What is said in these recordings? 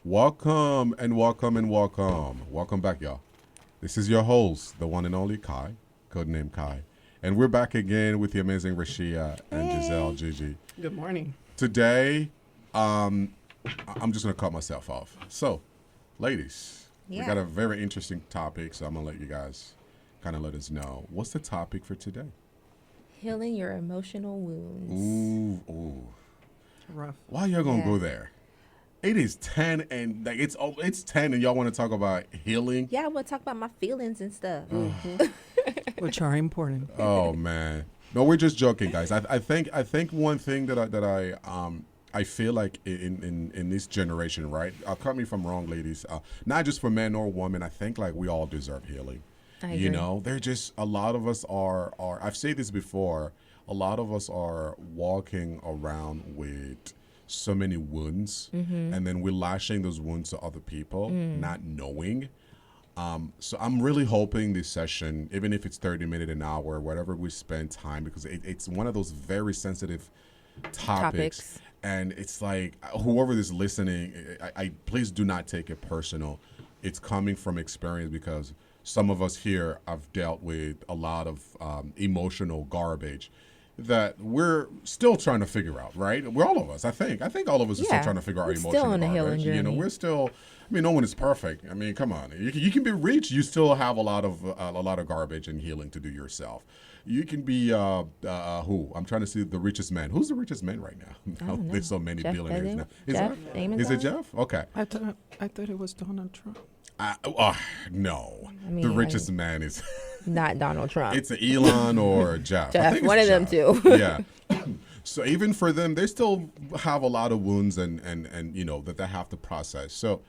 Welcome and welcome and welcome. Welcome back, y'all. This is your host, the one and only Kai, codename Kai. And we're back again with the amazing Rashia and Giselle Gigi. Good morning. Today, I'm just going to cut myself off. So, ladies, we got a very interesting topic, so I'm going to let you guys kind of let us know. What's the topic for today? Healing your emotional wounds. Ooh. Rough. Why y'all going to go there? It is 10 and like it's 10 and y'all want to talk about healing? Yeah, I want to talk about my feelings and stuff. Which are important. Oh man. No, we're just joking, guys. I think one thing that I feel like in this generation, right? Cut me if I'm wrong, ladies. Not just for men or women. I think like we all deserve healing. I agree. You know, they're just a lot of us are I've said this before. A lot of us are walking around with so many wounds, and then we're lashing those wounds to other people, not knowing. So I'm really hoping this session, even if it's 30 minutes, an hour, whatever we spend time, because it's one of those very sensitive topics. And it's like, whoever is listening, I please do not take it personal. It's coming from experience because some of us here have dealt with a lot of emotional garbage that we're still trying to figure out, right? We're all of us, I think all of us are still trying to figure out emotional still on a garbage. healing journey. You know, we're still. I mean, no one is perfect. I mean, come on. You can be rich. You still have a lot of garbage and healing to do yourself. You can be who? I'm trying to see the richest man. Who's the richest man right now? There's so many Jeff billionaires Bezos? now. Is it Jeff? Okay. I thought it was Donald Trump. No. I mean, the richest man is Not Donald Trump. it's Elon or Jeff. I Jeff, think it's one of them Jeff. two. Yeah. So even for them, they still have a lot of wounds and you know that they have to process. So,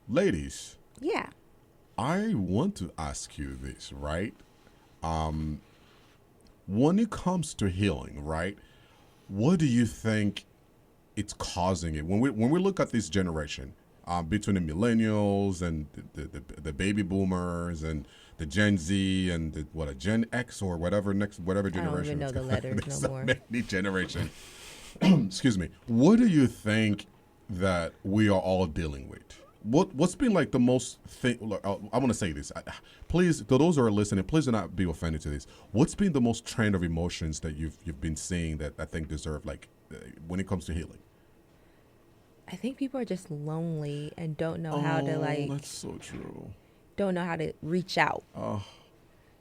ladies, Yeah. I want to ask you this, right? When it comes to healing, right? What do you think it's causing it? When we look at this generation, between the millennials and the baby boomers and the Gen Z and a Gen X or whatever generation. I don't even know the letters There's no so more. many generation. Excuse me. What do you think that we are all dealing with? What's been like the most thing? Look, I want to say this. Please, to those who are listening, please do not be offended to this. What's been the most trend of emotions that you've been seeing that I think deserve when it comes to healing? I think people are just lonely and don't know how to That's so true. don't know how to reach out. Oh,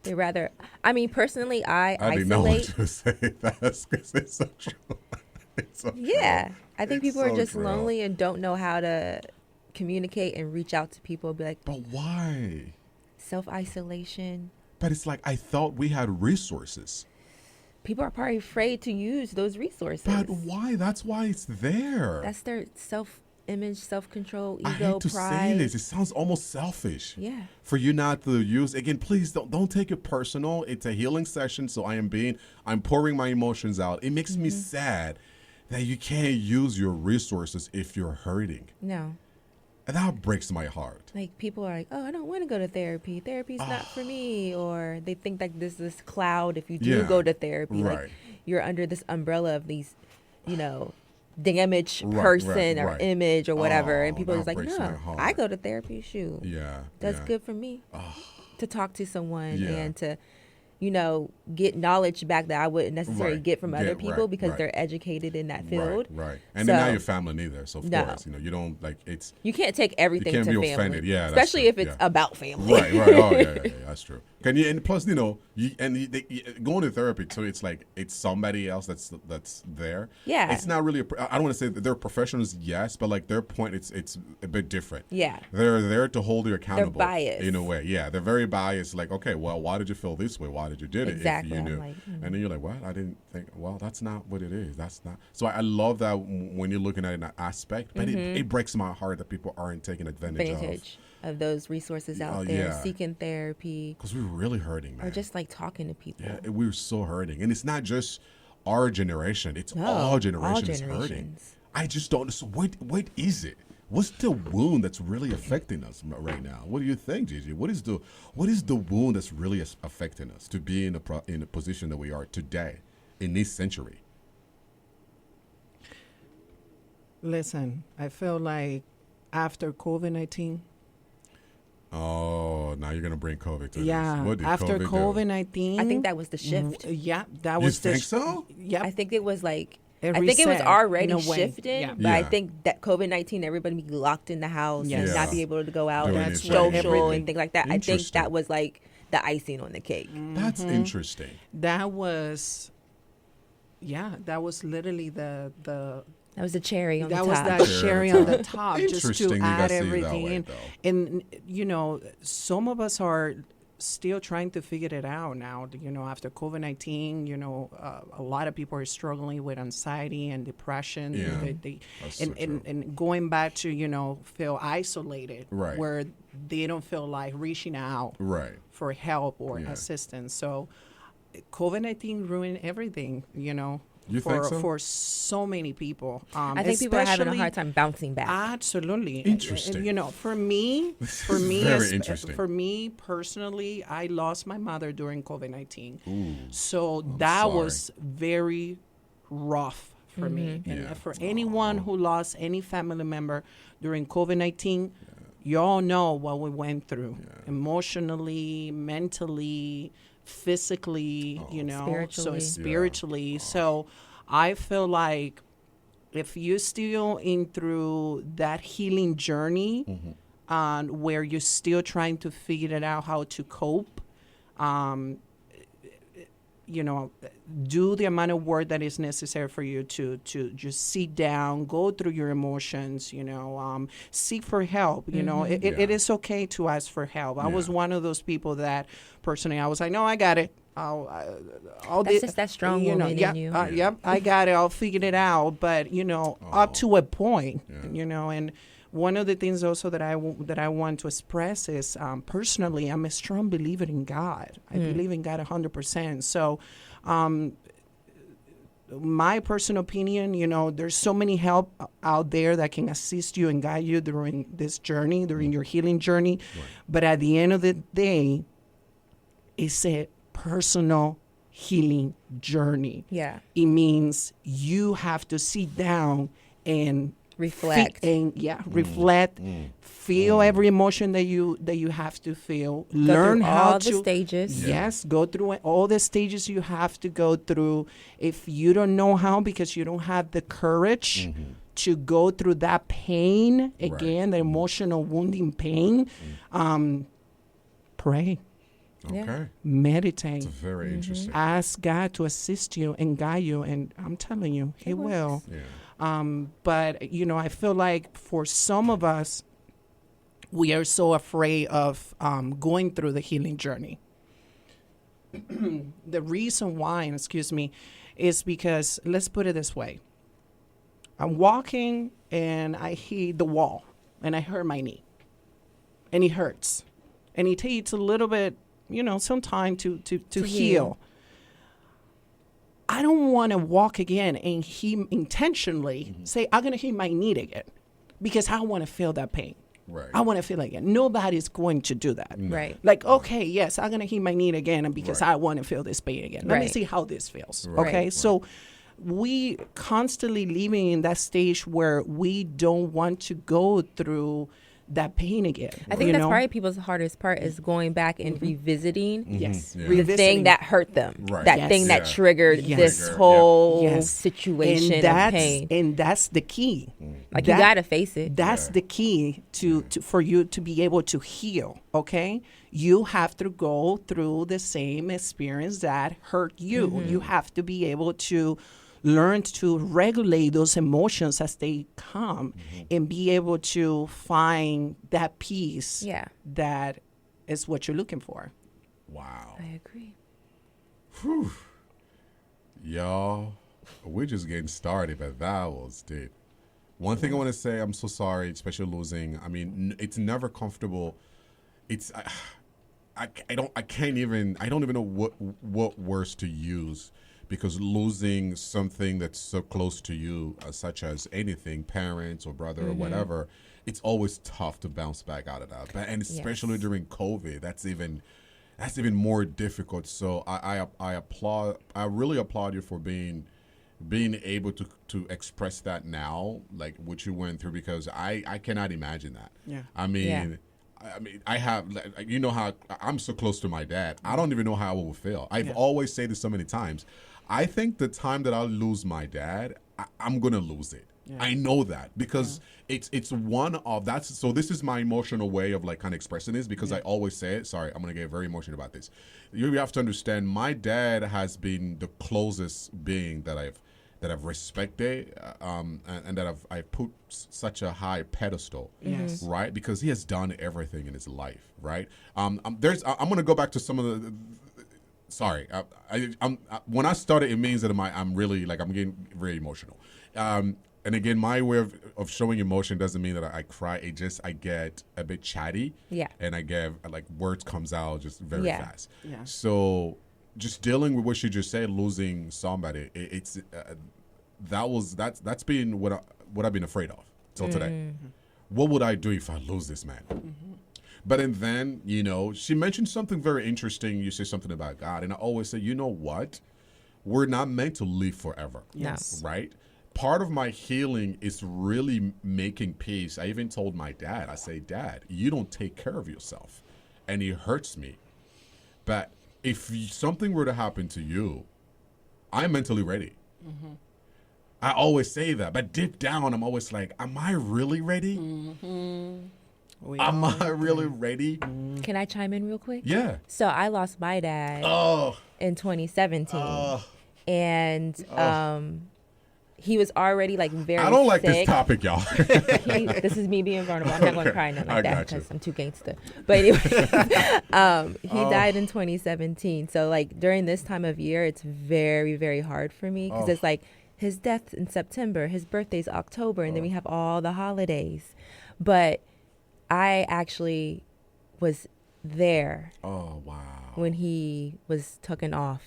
They rather, I mean, personally, I didn't know what isolate. to say. That's because it's so true. It's so Yeah. true. I think It's people are so just true. lonely and don't know how to communicate and reach out to people. Be like, But why? self-isolation. But it's like I thought we had resources. People are probably afraid to use those resources. But why? That's why it's there. That's their self-image, self-control, ego, I hate to pride. say this. It sounds almost selfish. Yeah. For you not to use again, please don't take it personal. It's a healing session, so I'm pouring my emotions out. It makes me sad that you can't use your resources if you're hurting. No. And that breaks my heart. Like people are like, oh, I don't want to go to therapy. Therapy's not for me. Or they think like there's this cloud if you do Yeah. go to therapy. Right. Like you're under this umbrella of these, damaged Right, person or right. image or whatever. And Oh, people are that just like, breaks no, my heart. I go to therapy. Shoot. Yeah. That's yeah. good for me to talk to someone Yeah. and to, get knowledge back that I wouldn't necessarily Right. get from other Get- people right, because right. they're educated in that field. Right. And they're not So- your family neither. So of No. course, you don't like it's You can't take everything can't to be family. offended. Yeah, that's especially true. if it's Yeah. about family. right. Oh yeah. That's true. And plus, going to therapy too. It's like it's somebody else that's there. Yeah. It's not really. I don't want to say that they're professionals, yes, but like their point, it's a bit different. Yeah. They're there to hold you accountable. biased. in a way. Yeah, they're very biased. Like, okay, well, why did you feel this way? Why did you did it? Exactly. If you I'm knew. like, And then you're like, what? I didn't think. Well, that's not what it is. That's not. So I love that when you're looking at it in that aspect, but it breaks my heart that people aren't taking advantage of those resources out Oh, there, yeah. seeking therapy because we're really hurting, man. or just like talking to people. Yeah, we're so hurting, and it's not just our generation; it's No, all all generations hurting. generations. I just don't. So what is it? What's the wound that's really affecting us right now? What do you think, Gigi? What is the wound that's really affecting us to be in a position that we are today in this century? Listen, I feel like after COVID-19. Oh, now you're gonna bring COVID to Yeah, this. What did after COVID do? COVID-19. I think that was the shift. Yeah, that You was the. think so? Yep. I think it was like It I think it was reset already in a way. shifting, Yeah. but I Yeah. think that COVID-19, everybody be locked in the house and Yes. not Yeah. be able to go out Doing and his social thing. and things like that. I think Interesting. that was like the icing on the cake. That's interesting. That was. Yeah, that was literally the That was the cherry on that the was top. that cherry on the top, just Interesting to you add guys see it that everything way, in. though. And you know, some of us are still trying to figure it out now. You know, after COVID-19, you know, a lot of people are struggling with anxiety and depression. Yeah, They that's and, so true. and going back to feel isolated, Right. where they don't feel like reaching out Right. for help or Yeah. assistance. So COVID-19 ruined everything, You for think so? for so many people. I think people are having a especially- hard time bouncing back. Absolutely. Interesting. For me, Very interesting. for me personally, I lost my mother during COVID-19. Ooh. So that sorry. was very rough for me. And Yeah. for anyone who lost any family member during COVID-19, you all know what we went through emotionally, mentally, physically, so Spiritually. spiritually. So I feel like if you're still in through that healing journey, where you're still trying to figure it out how to cope, do the amount of work that is necessary for you to just sit down, go through your emotions, seek for help. It is okay to ask for help. I was one of those people that personally, I was like, no, I got it. That's just that strong woman in you. Yep, I got it. I'll figure it out. But up to a point, and one of the things also that I want to express is personally, I'm a strong believer in God. I believe in God 100%. So, my personal opinion, there's so many help out there that can assist you and guide you during this journey, during your healing journey. Right. But at the end of the day, it's a personal healing journey. Yeah. It means you have to sit down and reflect reflect, feel every emotion that you have to feel, learn how all to the stages. Yes, go through all the stages you have to go through. If you don't know how because you don't have the courage to go through that pain again, the emotional wounding pain, pray. Okay. Meditate. It's very interesting. Ask God to assist you and guide you, and I'm telling you, He will. Yeah. But I feel like for some of us, we are so afraid of going through the healing journey. The reason why, is because, let's put it this way. I'm walking and I hit the wall and I hurt my knee. And it hurts. And it takes a little bit, some time to heal. I don't want to walk again and intentionally say, I'm going to hit my knee again because I want to feel that pain. Right. I want to feel again. Nobody's going to do that. Right. Like, okay, yes, I'm going to hit my knee again because I want to feel this pain again. Let me Right. see how this feels. Right. Okay. Right. So we constantly living in that stage where we don't want to go through that pain again. I think that's probably people's hardest part is going back and revisiting Yes. Yeah. the Revisiting. thing that hurt them, Right. that Yes. thing that Yeah. triggered Yes. this Trigger, yeah. whole Yes. situation and of pain. and that's the key. Like you That- gotta face it. That's Yeah. the key to for you to be able to heal. Okay, you have to go through the same experience that hurt you. You have to be able to learn to regulate those emotions as they come and be able to find that peace Yeah. that is what you're looking for. Wow. I agree. Y'all, we're just getting started, but that was deep. One thing I want to say, I'm so sorry, especially losing. I mean, it's never comfortable. It's I don't even know what words to use, because losing something that's so close to you, such as anything, parents or brother or whatever, it's always tough to bounce back out of that. But and especially during COVID, that's even more difficult. So I really applaud you for being being able to express that now, like what you went through, because I cannot imagine that. Yeah. I mean, Yeah. I have, like, you know how I'm so close to my dad. I don't even know how I will feel. I've always said this so many times. I think the time that I lose my dad, I'm gonna lose it. Yeah. I know that because it's one of that's so this is my emotional way of like kind of expressing this because I always say it. Sorry, I'm gonna get very emotional about this. You have to understand my dad has been the closest being that I've respected and that I've put such a high pedestal, right? Because he has done everything in his life, right? I'm gonna go back to some of the. Sorry, I'm when I started, it means that I'm really like I'm getting very emotional. And again, my way of showing emotion doesn't mean that I cry. It just I get a bit chatty, and I get like words comes out just very fast. Yeah. So just dealing with what you just said, losing somebody, that's been what I've been afraid of till today. Mm-hmm. What would I do if I lose this man? Mm-hmm. But and then she mentioned something very interesting. You say something about God, and I always say, you know what? We're not meant to live forever. Yes. Right? Part of my healing is really making peace. I even told my dad, I say, Dad, you don't take care of yourself. And it hurts me. But if something were to happen to you, I'm mentally ready. Mm-hmm. I always say that. But deep down, I'm always like, am I really ready? Mm-hmm. Am I really ready? Can I chime in real quick? Yeah. So I lost my dad in 2017. And he was already like very I don't like sick. this topic, y'all. This is me being vulnerable. I'm not going to cry nothing like that because I'm too gangster. But anyway, he died in 2017. So like during this time of year, it's very, very hard for me because it's like his death in September, his birthday's October, and then we have all the holidays. But I actually was there. Oh, wow. When he was taken off.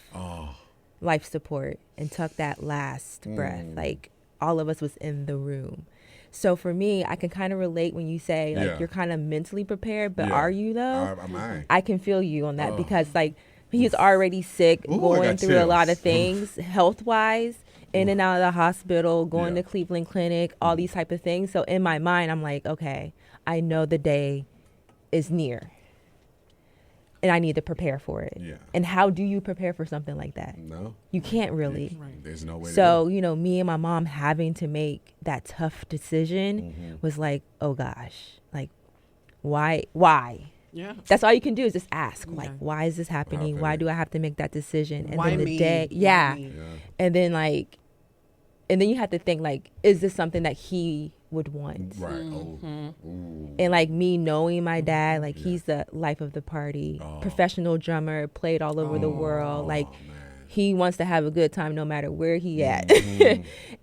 Life support and took that last breath. Like all of us was in the room. So for me, I can kind of relate when you say like you're kind of mentally prepared, but are you though? I can feel you on that because like he's already sick, going through a lot of things health wise, in and out of the hospital, going to Cleveland Clinic, all these type of things. So in my mind, I'm like, okay, I know the day is near. And I need to prepare for it. Yeah. And how do you prepare for something like that? No. You can't really. Right. There's no way so, me and my mom having to make that tough decision was like, oh gosh, like why? Yeah. That's all you can do is just ask, like, why is this happening? Why do I have to make that decision? And why then the me? day, and then like, and then you have to think like, is this something that he would want? Right. And like me knowing my dad, like he's the life of the party, professional drummer, played all over the world. Like he wants to have a good time no matter where he at.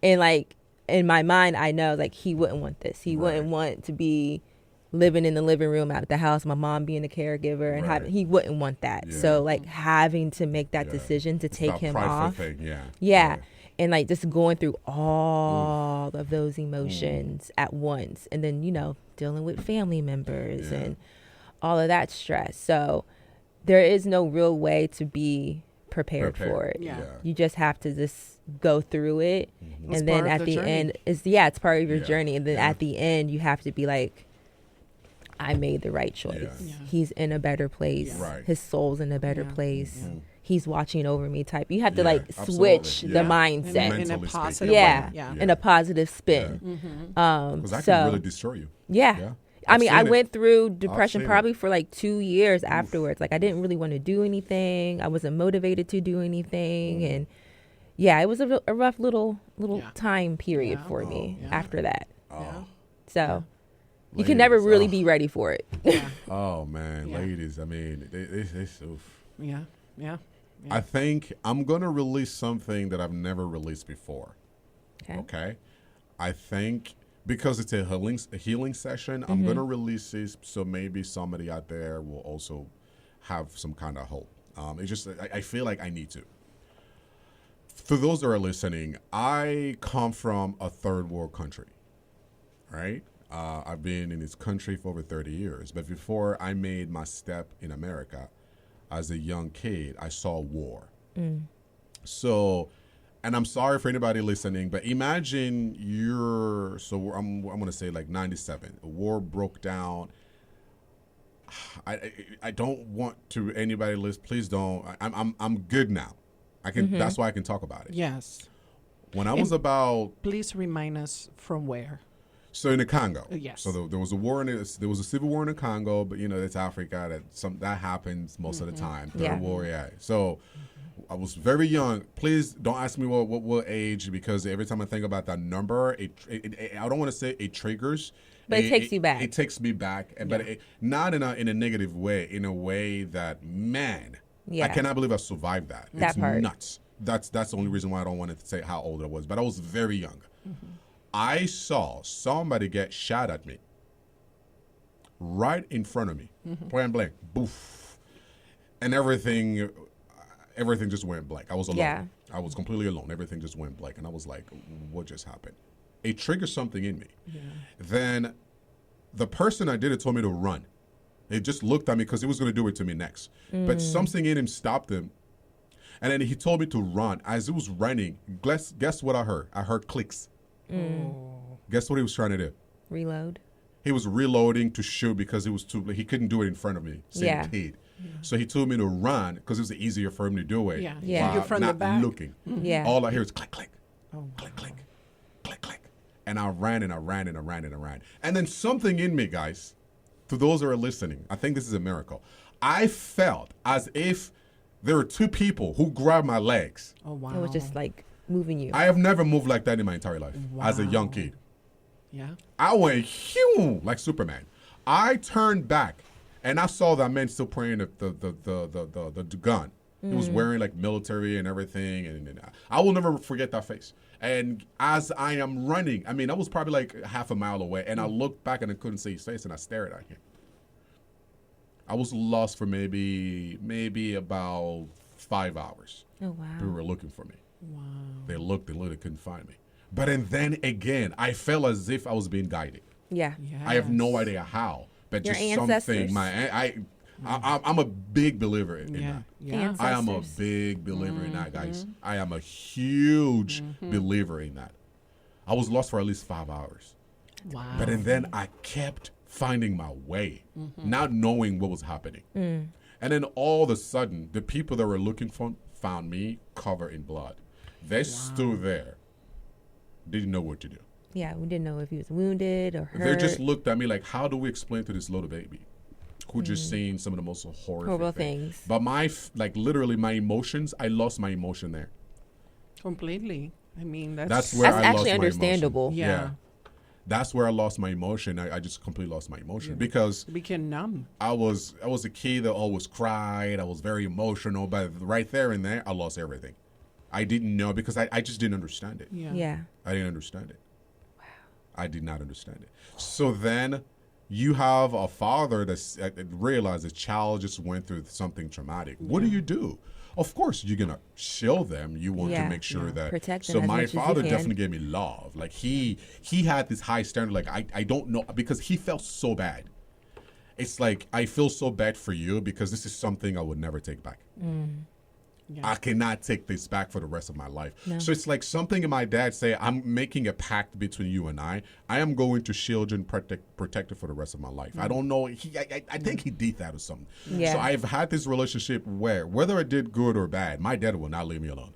And like in my mind, I know like he wouldn't want this. He wouldn't want to be living in the living room at the house, my mom being a caregiver and he wouldn't want that. Yeah. So like having to make that decision to take him off. And like just going through all of those emotions at once, and then dealing with family members and all of that stress. So there is no real way to be prepared for it. You just have to just go through it, and then at the end it's part of your journey, and then at the end you have to be like, I made the right choice. He's in a better place. His soul's in a better place. He's watching over me type. You have to like switch the mindset in a positive way. In a positive spin. Because that can really destroy you. I mean, I went through depression probably for like 2 years afterwards. Like I didn't really want to do anything. I wasn't motivated to do anything. And it was a rough little time period for me after that. So you can never really be ready for it. Oh man, ladies, I mean, it's oof. Yeah. I think I'm going to release something that I've never released before. Okay? I think because it's a healing session, I'm going to release this so maybe somebody out there will also have some kind of hope. It's just, I feel like I need to. For those that are listening, I come from a third world country, right? I've been in this country for over 30 years. But before I made my step in America, as a young kid, I saw war. So and I'm sorry for anybody listening, but imagine I'm going to say like 97. A war broke down. I don't want to anybody list. Please don't. I'm good now. I can. That's why I can talk about it. Yes. When I was about, Please remind us from where. so in the Congo. Yes. So there was a war there was a civil war in the Congo, but it's Africa that happens most of the time. Third war, yeah. So I was very young. Please don't ask me what age, because every time I think about that number, I don't want to say it triggers. But it takes you back. It takes me back, but not in a negative way. In a way that, man, I cannot believe I survived that. It's part. nuts. That's the only reason why I don't want to say how old I was. But I was very young. I saw somebody get shot at me right in front of me, point blank, boof, and everything just went blank. I was alone. Yeah. I was completely alone. Everything just went blank, and I was like, "What just happened?" It triggered something in me. Yeah. Then the person I did it told me to run. He just looked at me because he was going to do it to me next. But something in him stopped him. And then he told me to run. As he was running, guess what I heard? I heard clicks. Guess what he was trying to do? Reload. He was reloading to shoot because he couldn't do it in front of me. Same kid. So he told me to run because it was easier for him to do it. Yeah. You're from not the back. looking. Yeah. All I hear is click, click, click, click, click, click. And I ran and I ran and I ran and I ran. And then something in me, guys, to those who are listening, I think this is a miracle. I felt as if there were two people who grabbed my legs. Oh, wow. It was just like moving you. I have never moved like that in my entire life as a young kid. Yeah. I went hew like Superman. I turned back and I saw that man still pointing the gun. He was wearing like military and everything, and I will never forget that face. And as I am running, I mean, I was probably like half a mile away, and I looked back and I couldn't see his face, and I stared at him. I was lost for maybe about 5 hours. Oh, wow. People were looking for me. Wow. They looked, they couldn't find me. But and then again, I felt as if I was being guided. Yeah. Yes. I have no idea how, but Your just ancestors. something. I'm a big believer in that. Yeah. I am a Ancestors. big believer in that, guys. I am a huge believer in that. I was lost for at least 5 hours. Wow. But and then I kept finding my way, not knowing what was happening. And then all of a sudden, the people that were looking for found me covered in blood. They stood there, didn't know what to do. Yeah, we didn't know if he was wounded or hurt. They just looked at me like, how do we explain to this little baby who just seen some of the most horrible things. But literally my emotions, I lost my emotion there. Completely. I mean, That's where I lost actually my understandable. emotion. Yeah. That's where I lost my emotion. I just completely lost my emotion because You became numb. I was a kid that always cried. I was very emotional, but right there and there, I lost everything. I didn't know because I just didn't understand it. Yeah. I didn't understand it. Wow. I did not understand it. So then you have a father that realized the child just went through something traumatic. What do you do? Of course, you're going to shield them. You want to make sure that. Protect them so as my much as you father can. definitely gave me love. Like he had this high standard. Like I don't know, because he felt so bad. It's like, I feel so bad for you because this is something I would never take back. Yeah. I cannot take this back for the rest of my life. No. So it's like something in my dad say, I'm making a pact between you and I am going to shield you and protect you for the rest of my life. I don't know. I think he did that or something. Yeah. So I've had this relationship where whether I did good or bad, my dad will not leave me alone.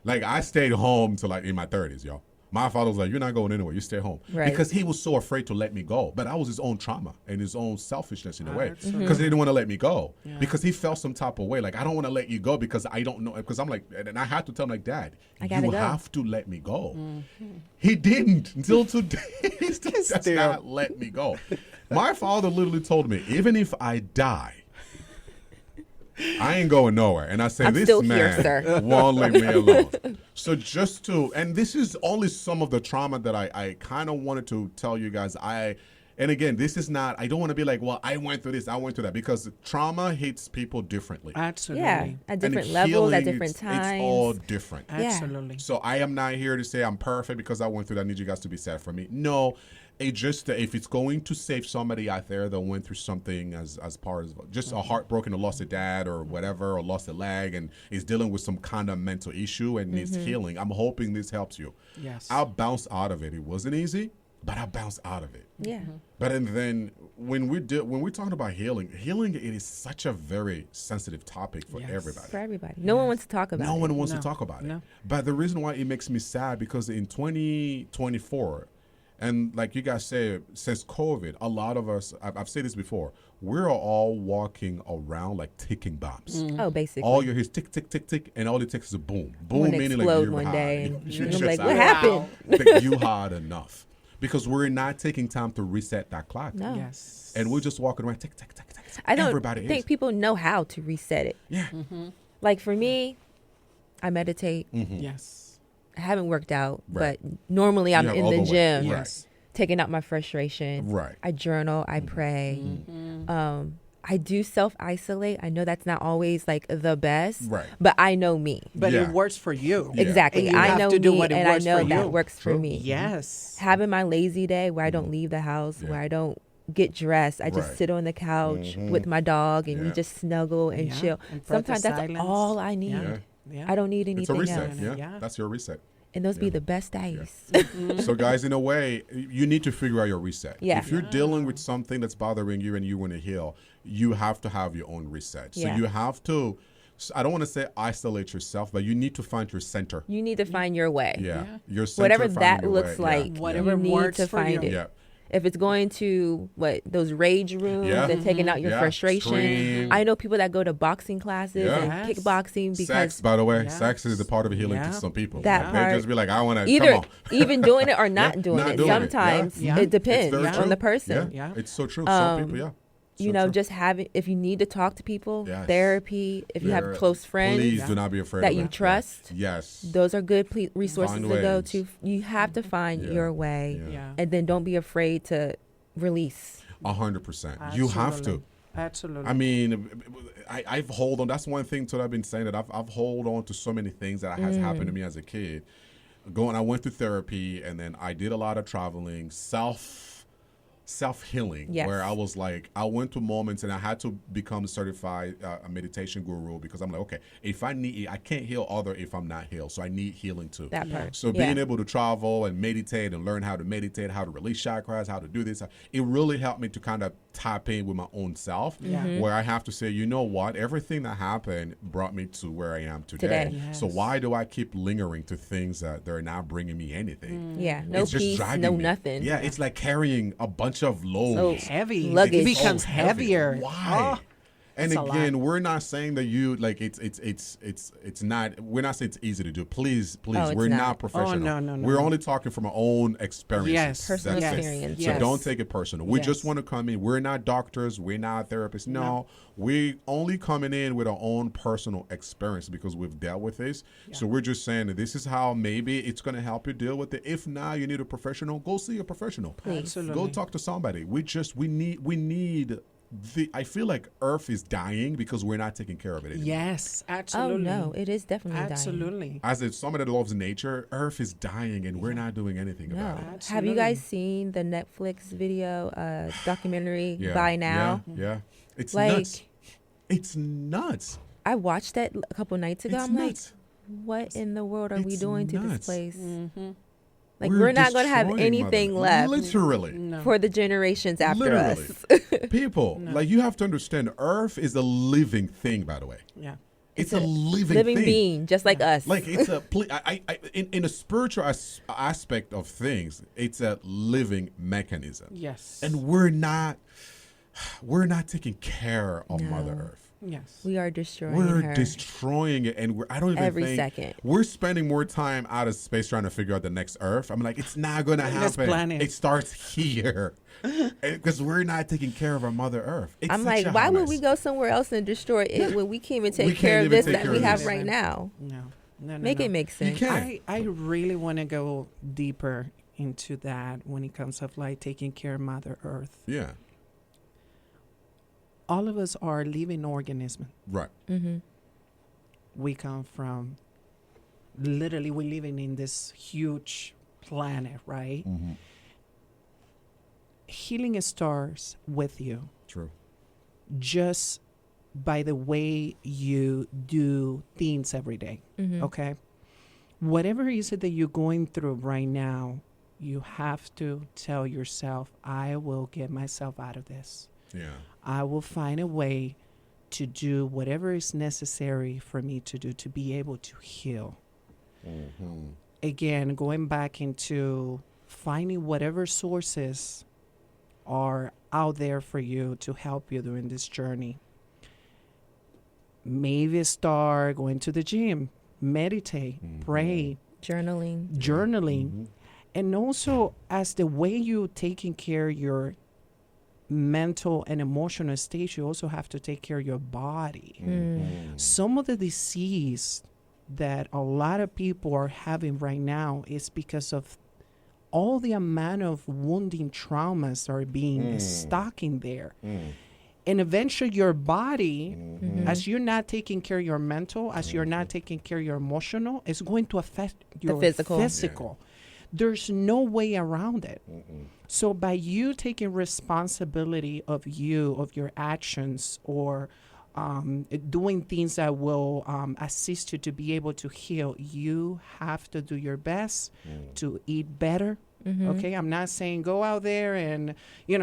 Like I stayed home till like in my 30s, y'all. My father was like, you're not going anywhere. You stay home. Right. Because he was so afraid to let me go. But that was his own trauma and his own selfishness in a way. Absolutely. Because he didn't want to let me go. Yeah. Because he felt some type of way. Like, I don't want to let you go because I don't know. Because I'm like, and I had to tell him, like, Dad, I gotta you go. have to let me go. He didn't until today. He still does not let me go. My father literally told me, even if I die, I ain't going nowhere. And I say, I'm this still man here, sir. won't leave me alone. So just to, and this is only some of the trauma that I kind of wanted to tell you guys. And again, this is not, I don't want to be like, well, I went through this, I went through that, because trauma hits people differently. Absolutely. Yeah, at different And levels, healing, at different times. It's all different. Absolutely. So I am not here to say I'm perfect because I went through that. I need you guys to be sad for me. No, it just if it's going to save somebody out there that went through something as part of just a heartbroken or lost a dad or whatever or lost a leg and is dealing with some kind of mental issue and needs healing, I'm hoping this helps you. Yes. I'll bounce out of it. It wasn't easy, but I bounced out of it. Yeah. But and then when we're talking about healing, it is such a very sensitive topic for everybody. For everybody. No one wants to talk about it. No one wants to talk about it. No. But the reason why it makes me sad because in 2024, and like you guys said, since COVID, a lot of us, I've said this before, we're all walking around like ticking bombs. Oh, basically. All you hear is tick, tick, tick, tick, and all it takes is a boom. Boom When meaning like explode you're one high. day and You're I'm just like, high. what happened? Like, you hard enough. Because we're not taking time to reset that clock. No. Yes. And we're just walking around, tick, tick, tick, tick, tick. I don't Everybody think is. people know how to reset it. Yeah. Like for me, I meditate. Yes. I haven't worked out, Right. but normally I'm You have in all the way. gym, Right. taking out my frustration. Right. I journal, I pray. I do self-isolate. I know that's not always like the best, Right. but I know me. But Yeah. it works for you. Yeah. Exactly. And you I have know to do me what it and I works know for that you. works for True. me. Yes. Having my lazy day where I don't leave the house, Yeah. where I don't get dressed. I just Right. sit on the couch with my dog and we Yeah. just snuggle and Yeah. chill. And Sometimes that's practice all I silence. need. Yeah. Yeah. I don't need It's a anything reset. else. Yeah. Yeah. That's your reset. And those be the best days. So, guys, in a way, you need to figure out your reset. Yeah. If you're dealing with something that's bothering you and you want to heal, you have to have your own reset. So Yeah. you have to, I don't want to say isolate yourself, but you need to find your center. You need to find your way. Yeah. Your center. Whatever finding that your looks way. like, Whatever you need works to for find you. it. Yeah. If it's going to those rage rooms Yeah. and taking out your Yeah. frustration, Scream. I know people that go to boxing classes Yeah. and Yes. kickboxing because Sex, by the way, Yes. sex is the part of healing Yeah. to some people. That Like, part- they just be like, I want to, either come on. even doing it or not Yeah, doing not it. doing it. Sometimes Yeah. it depends It's very on true. the person. Yeah. Yeah. It's so true. Some people, yeah. You So know, true. just having, if you need to talk to people, Yes. therapy, if you have There- close friends Please do not be afraid that of you that. trust, Yes. those are good resources Find to go ways. to. You have to find Yeah. your way. Yeah. Yeah. And then don't be afraid to release. 100%. You have to. Absolutely. I mean, I've hold on. That's one thing too that I've been saying, that I've hold on to so many things that has happened to me as a kid. I went through therapy, and then I did a lot of traveling, self-healing, Yes. where I was like, I went to moments and I had to become certified a meditation guru, because I'm like, okay, if I can't heal other if I'm not healed, so I need healing too. That part. So being able to travel and meditate and learn how to meditate, how to release chakras, how to do this, it really helped me to kind of tap in with my own self, where I have to say, you know what, everything that happened brought me to where I am today. Yes. So why do I keep lingering to things that they're not bringing me anything? Yeah, no It's just peace, dragging no me. nothing. Yeah, it's like carrying a bunch of loads. So heavy. luggage. It becomes So heavy. heavier. Why? Oh, and it's a lot. again, we're not saying that you like it's not. We're not saying it's easy to do. Please, Oh, it's we're not. not professional. no, We're no. only talking from our own experience. Yes. Personal That's it. experience. So Yes. don't take it personal. We just Yes. want to come in. We're not doctors. We're not therapists. No, we only coming in with our own personal experience because we've dealt with this. So we're just saying that this is how maybe it's going to help you deal with it. If not, you need a professional. Go see a professional. Please. Absolutely. Go talk to somebody. We need. I feel like Earth is dying because we're not taking care of it anymore. Yes, Oh absolutely. no, it is definitely dying. Absolutely. As if somebody that loves nature, Earth is dying and we're not doing anything No. about it. Have you Absolutely. guys seen the Netflix video documentary Yeah. By Now? Yeah. It's Like- nuts. It's nuts. I watched that a couple nights ago. It's I'm nuts. like, what in the world are we It's doing to this nuts. place? Mm-hmm. Like we're not going to have destroying anything Mother- left Literally. No. for the generations after Literally. us. People, like you have to understand, Earth is a living thing, by the way. Yeah. It's a living Living thing. being, just like us. Like it's a in a spiritual aspect of things, it's a living mechanism. Yes. And we're not taking care of No. Mother Earth. yes. we are destroying We're her. destroying it, and I don't even Every think second. we're spending more time out of space trying to figure out the next Earth. I'm like, it's not going to Let's happen. plan it. It starts here because we're not taking care of our Mother Earth. It's I'm such like, a why hot would mess. we go somewhere else and destroy it when we can't even take We care can't of even this take that care we of have this. right now? No. No. Make it make sense. can't. I really want to go deeper into that when it comes of like taking care of Mother Earth. Yeah, All of us are living organisms. right. Mm-hmm. We come from literally we're living in this huge planet, right? Mm-hmm. healing starts with you. True. Just by the way you do things every day. Okay? Whatever is it that you're going through right now, you have to tell yourself, I will get myself out of this. Yeah. I will find a way to do whatever is necessary for me to do to be able to heal. Again, going back into finding whatever sources are out there for you to help you during this journey. Maybe start going to the gym, meditate, pray, journaling. And also, as the way you taking care of your mental and emotional state, you also have to take care of your body. Some of the disease that a lot of people are having right now is because of all the amount of wounding traumas are being stuck in there. And eventually your body, as you're not taking care of your mental, as you're not taking care of your emotional, is going to affect your physical. There's no way around it. So by you taking responsibility of you, of your actions, or doing things that will assist you to be able to heal, you have to do your best to eat better. Okay, I'm not saying go out there and,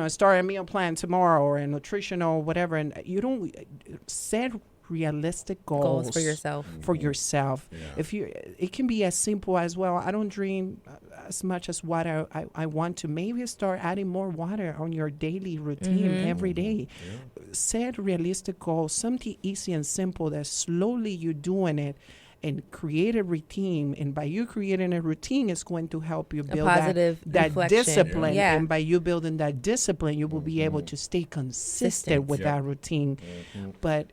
start a meal plan tomorrow or a nutritional whatever. And you don't set realistic goals for yourself. If it can be as simple as, well, I don't drink as much as water I want to. Maybe start adding more water on your daily routine every day. Set realistic goals, something easy and simple that slowly you're doing it, and create a routine. And by you creating a routine, it's going to help you build that discipline. And by you building that discipline, you will be able to stay consistent with that routine. But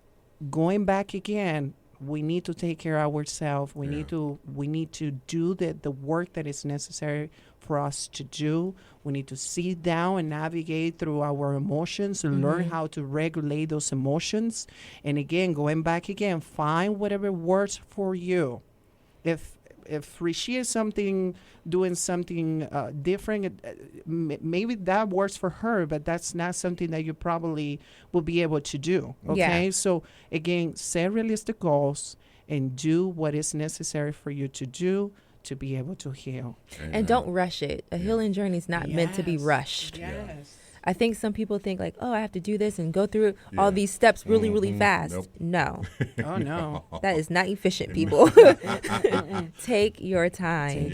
going back again, we need to take care of ourselves. We need to do the work that is necessary for us to do. We need to sit down and navigate through our emotions and learn how to regulate those emotions. And again, going back again, find whatever works for you. If Rishi is doing something different, maybe that works for her, but that's not something that you probably will be able to do. Okay, so again, set realistic goals and do what is necessary for you to do to be able to heal. And don't rush it. A healing journey is not meant to be rushed. I think some people think like, oh, I have to do this and go through all these steps really, really fast. No. Oh, no. That is not efficient, people. Take your time.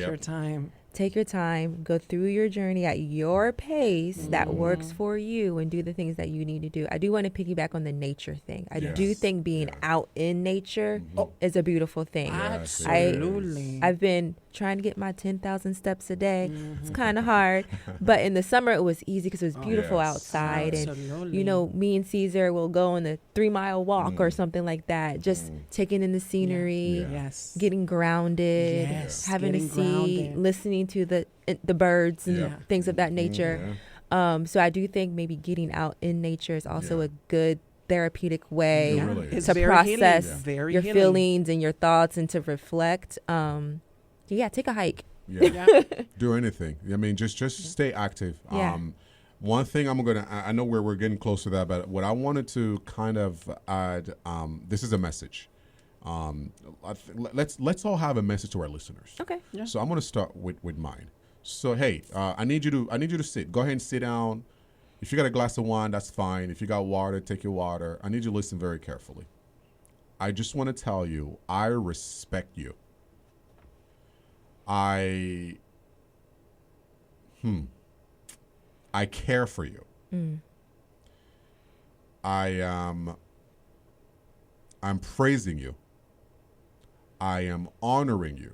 Take your time, go through your journey at your pace that works for you, and do the things that you need to do. I do want to piggyback on the nature thing. I do think being out in nature is a beautiful thing. Absolutely. I've been trying to get my 10,000 steps a day. It's kind of hard, but in the summer it was easy because it was beautiful outside. Absolutely. And me and Caesar will go on a 3-mile walk or something like that, just taking in the scenery, getting grounded, having a seat, listening to the birds and things of that nature. So I do think maybe getting out in nature is also a good therapeutic way to process your feelings and your thoughts and to reflect. Take a hike. Do anything. I mean, just stay active. One thing I know we're getting close to that, but what I wanted to kind of add, this is a message. Let's all have a message to our listeners. Okay. Yeah. So I'm going to start with mine. So hey, I need you to sit. Go ahead and sit down. If you got a glass of wine, that's fine. If you got water, take your water. I need you to listen very carefully. I just want to tell you, I respect you. I care for you. I'm praising you. I am honoring you.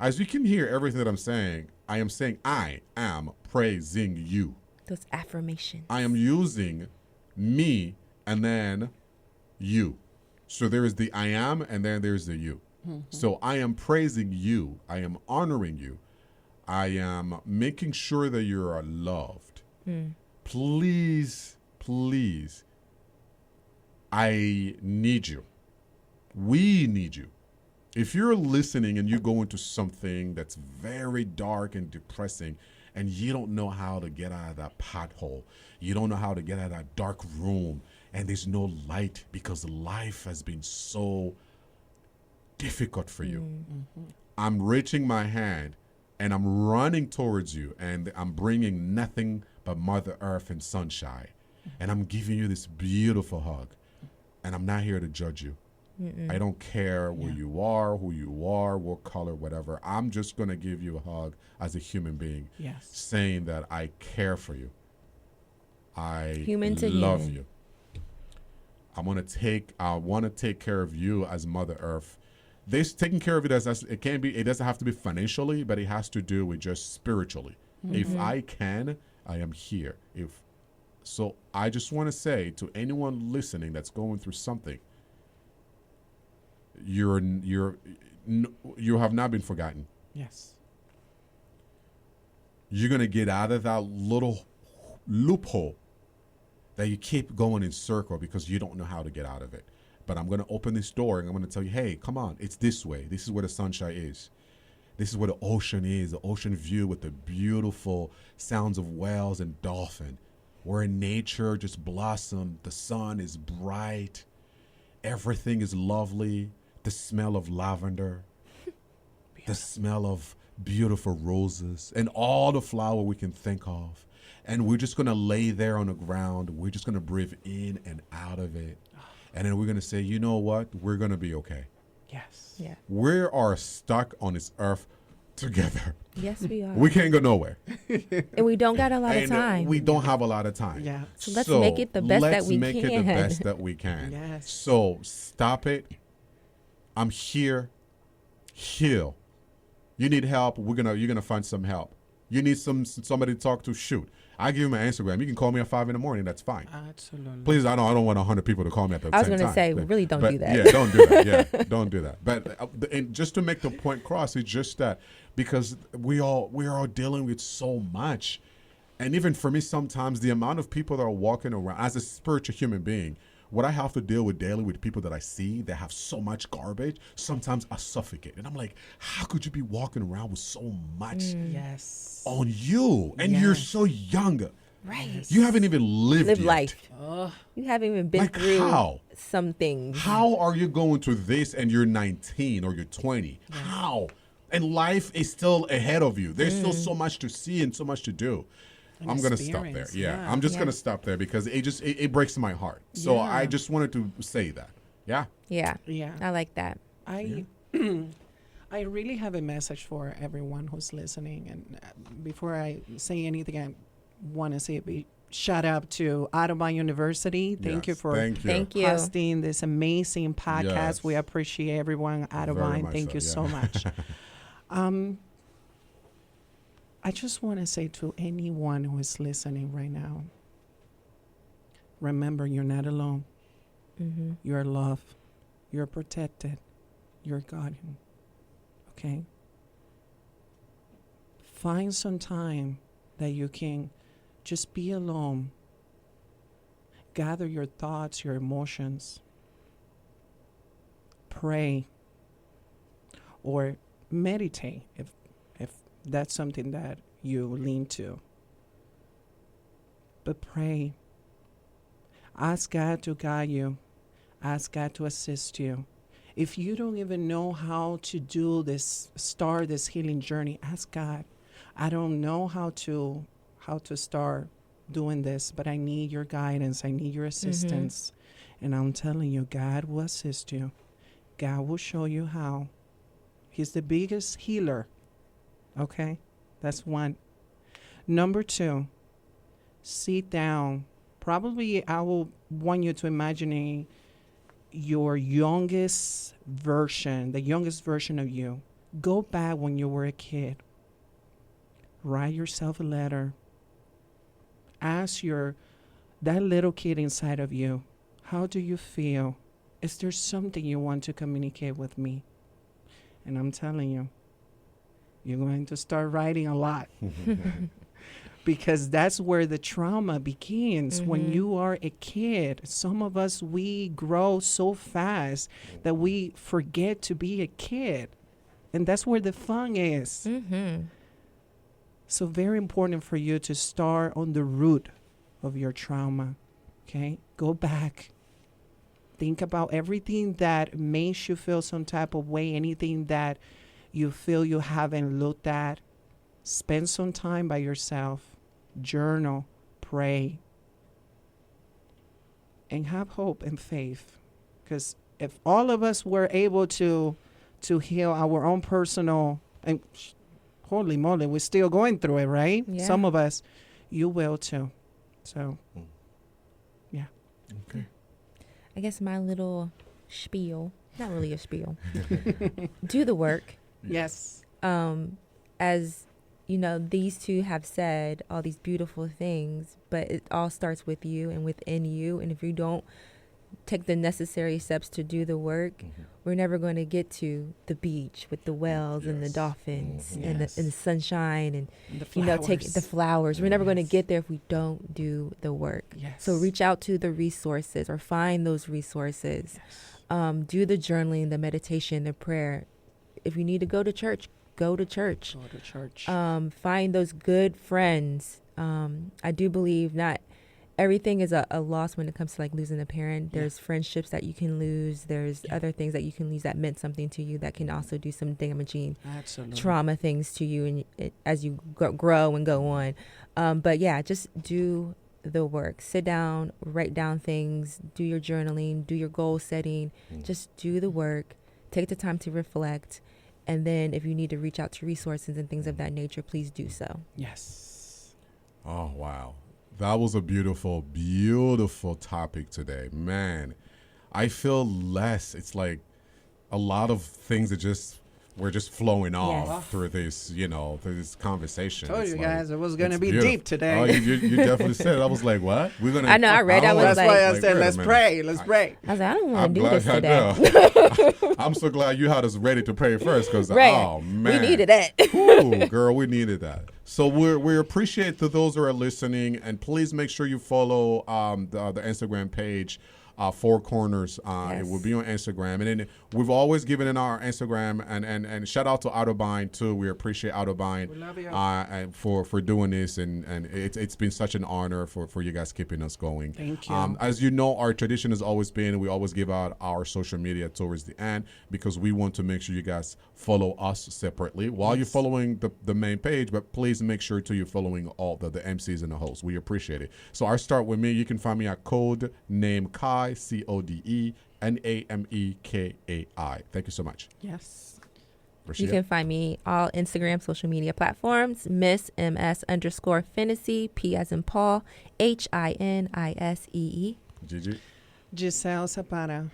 As you can hear everything that I'm saying, I am saying I am praising you. Those affirmations. I am using me and then you. So there is the I am and then there's the you. So I am praising you. I am honoring you. I am making sure that you are loved. Please, please, I need you. We need you. If you're listening and you go into something that's very dark and depressing and you don't know how to get out of that pothole. You don't know how to get out of that dark room, and there's no light because life has been so difficult for you. I'm reaching my hand and I'm running towards you, and I'm bringing nothing but Mother Earth and sunshine. And I'm giving you this beautiful hug. And I'm not here to judge you. I don't care where you are, who you are, what color, whatever. I'm just going to give you a hug as a human being, saying that I care for you. I love you. I want to take care of you as Mother Earth. This taking care of it it doesn't have to be financially, but it has to do with just spiritually. If I can, I am here. So I just want to say to anyone listening that's going through something, you have not been forgotten. Yes. You're going to get out of that little loophole that you keep going in circle because you don't know how to get out of it. But I'm going to open this door and I'm going to tell you, hey, come on, it's this way. This is where the sunshine is. This is where the ocean is, the ocean view with the beautiful sounds of whales and dolphin. Where nature just blossomed, the sun is bright, everything is lovely, the smell of lavender, the smell of beautiful roses, and all the flower we can think of. And we're just going to lay there on the ground. We're just going to breathe in and out of it. And then we're going to say, you know what? We're going to be okay. Yes. Yeah. We are stuck on this earth together. Yes, we are. We can't go nowhere. And we don't got a lot of And time. we don't have a lot of time. Yeah. So let's make it the best that we Let's make it the can. best that we can. Yes. So stop it. I'm here. Heal. You need help. You're gonna find some help. You need somebody to talk to. Shoot. I give you my Instagram. You can call me at 5 a.m. That's fine. Absolutely. Please, I don't want 100 people to call me at the same time. I was going to say, really don't do that. Yeah, don't do that. Yeah, don't do that. But and just to make the point cross, it's just that because we are dealing with so much, and even for me, sometimes the amount of people that are walking around as a spiritual human being, what I have to deal with daily with people that I see that have so much garbage, sometimes I suffocate, and I'm like, how could you be walking around with so much Yes. on you, and you're so young? Right. You haven't even lived yet. life. You haven't even been Like through how? some things. How are you going through this and you're 19 or you're 20? How? And life is still ahead of you. There's still so much to see and so much to do. I'm going to stop there. Yeah. I'm just going to stop there because it breaks my heart. So I just wanted to say that. Yeah. Yeah. Yeah. I like that. I really have a message for everyone who's listening. And before I say anything, I want to say a big shout out to Audubon University. Thank you for hosting this amazing podcast. Yes. We appreciate everyone at Audubon. Thank you so much. I just want to say to anyone who is listening right now, remember you're not alone. Mm-hmm. You're loved. You're protected. You're guarded. Okay? Find some time that you can just be alone. Gather your thoughts, your emotions. Pray. Or meditate if that's something that you lean to. But pray. Ask God to guide you. Ask God to assist you. If you don't even know how to do this, start this healing journey, ask God. I don't know how to start doing this, but I need your guidance. I need your assistance. And I'm telling you, God will assist you. God will show you how. He's the biggest healer. Okay? That's one. Number 2, sit down. Probably I will want you to imagine your youngest version, the youngest version of you. Go back when you were a kid. Write yourself a letter. Ask that little kid inside of you, how do you feel? Is there something you want to communicate with me? And I'm telling you, you're going to start writing a lot. Because that's where the trauma begins. When you are a kid, some of us, we grow so fast that we forget to be a kid. And that's where the fun is. So very important for you to start on the root of your trauma. Okay? Go back. Think about everything that makes you feel some type of way, anything that you feel you haven't looked at. Spend some time by yourself. Journal, pray, and have hope and faith. Because if all of us were able to heal our own personal, and holy moly, we're still going through it, right? Yeah. Some of us, you will too. So, yeah. Okay. I guess my little spiel, not really a spiel, do the work. Yes. As you know, these two have said all these beautiful things, but it all starts with you and within you. And if you don't take the necessary steps to do the work, we're never going to get to the beach with the whales and the dolphins and the sunshine and take the flowers. We're never going to get there if we don't do the work. Yes. So reach out to the resources or find those resources. Do the journaling, the meditation, the prayer. If you need to go to church, go to church. Go to church. Find those good friends. I do believe not everything is a loss when it comes to like losing a parent. There's friendships that you can lose. There's other things that you can lose that meant something to you that can also do some damaging trauma things to you and as you grow and go on. But yeah, just do the work. Sit down, write down things, do your journaling, do your goal setting. Just do the work. Take the time to reflect. And then if you need to reach out to resources and things of that nature, please do so. Yes. Oh, wow. That was a beautiful, beautiful topic today. Man, I feel less. It's like a lot of things that we're just flowing off through this, through this conversation. Told it's you like, guys it was going to be beautiful. deep today. Oh, you definitely said it. I was like, what? We're gonna. I know, I read. I was That's like, why I said, wait a let's minute. pray. Let's pray. I was like, I don't want I'm to do this glad today. I'm so glad you had us ready to pray first because, Right. oh, man. We needed that. Ooh, girl, we needed that. So we appreciate to those who are listening, and please make sure you follow the Instagram page, Four Corners. It will be on Instagram, and then we've always given in our Instagram, and shout out to Autobind too. We appreciate Autobind We love you. and for doing this, and it's been such an honor for you guys keeping us going. Thank you. As you know, our tradition has always been we always give out our social media towards the end because we want to make sure you guys follow us separately while you're following the main page, but please make sure you're following all the MCs and the hosts. We appreciate it. So I start with me. You can find me at Code Name Kai, CodeNamekai. Thank you so much. Yes. You Rashida? can find me all Instagram social media platforms, Miss_Fantasy, P as in Paul, HINISEE. Gigi? Giselle Zapata.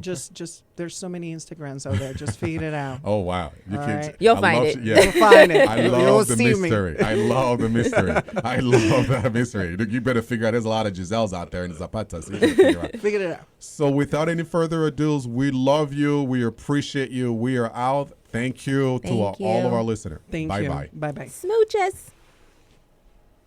Just there's so many Instagrams out there. Just figure it out. Oh, wow. You All can, right. You'll I find love- it. Yeah. You'll find it. I You'll love the see me. mystery. I love the mystery. I love that mystery. You better figure out there's a lot of Giselles out there in Zapata. So you gotta figure out. Figure it out. So without any further ado, we love you. We appreciate you. We are out. Thank you to Thank all of you. our listeners. Thank Bye you. bye. Bye bye. Smooches.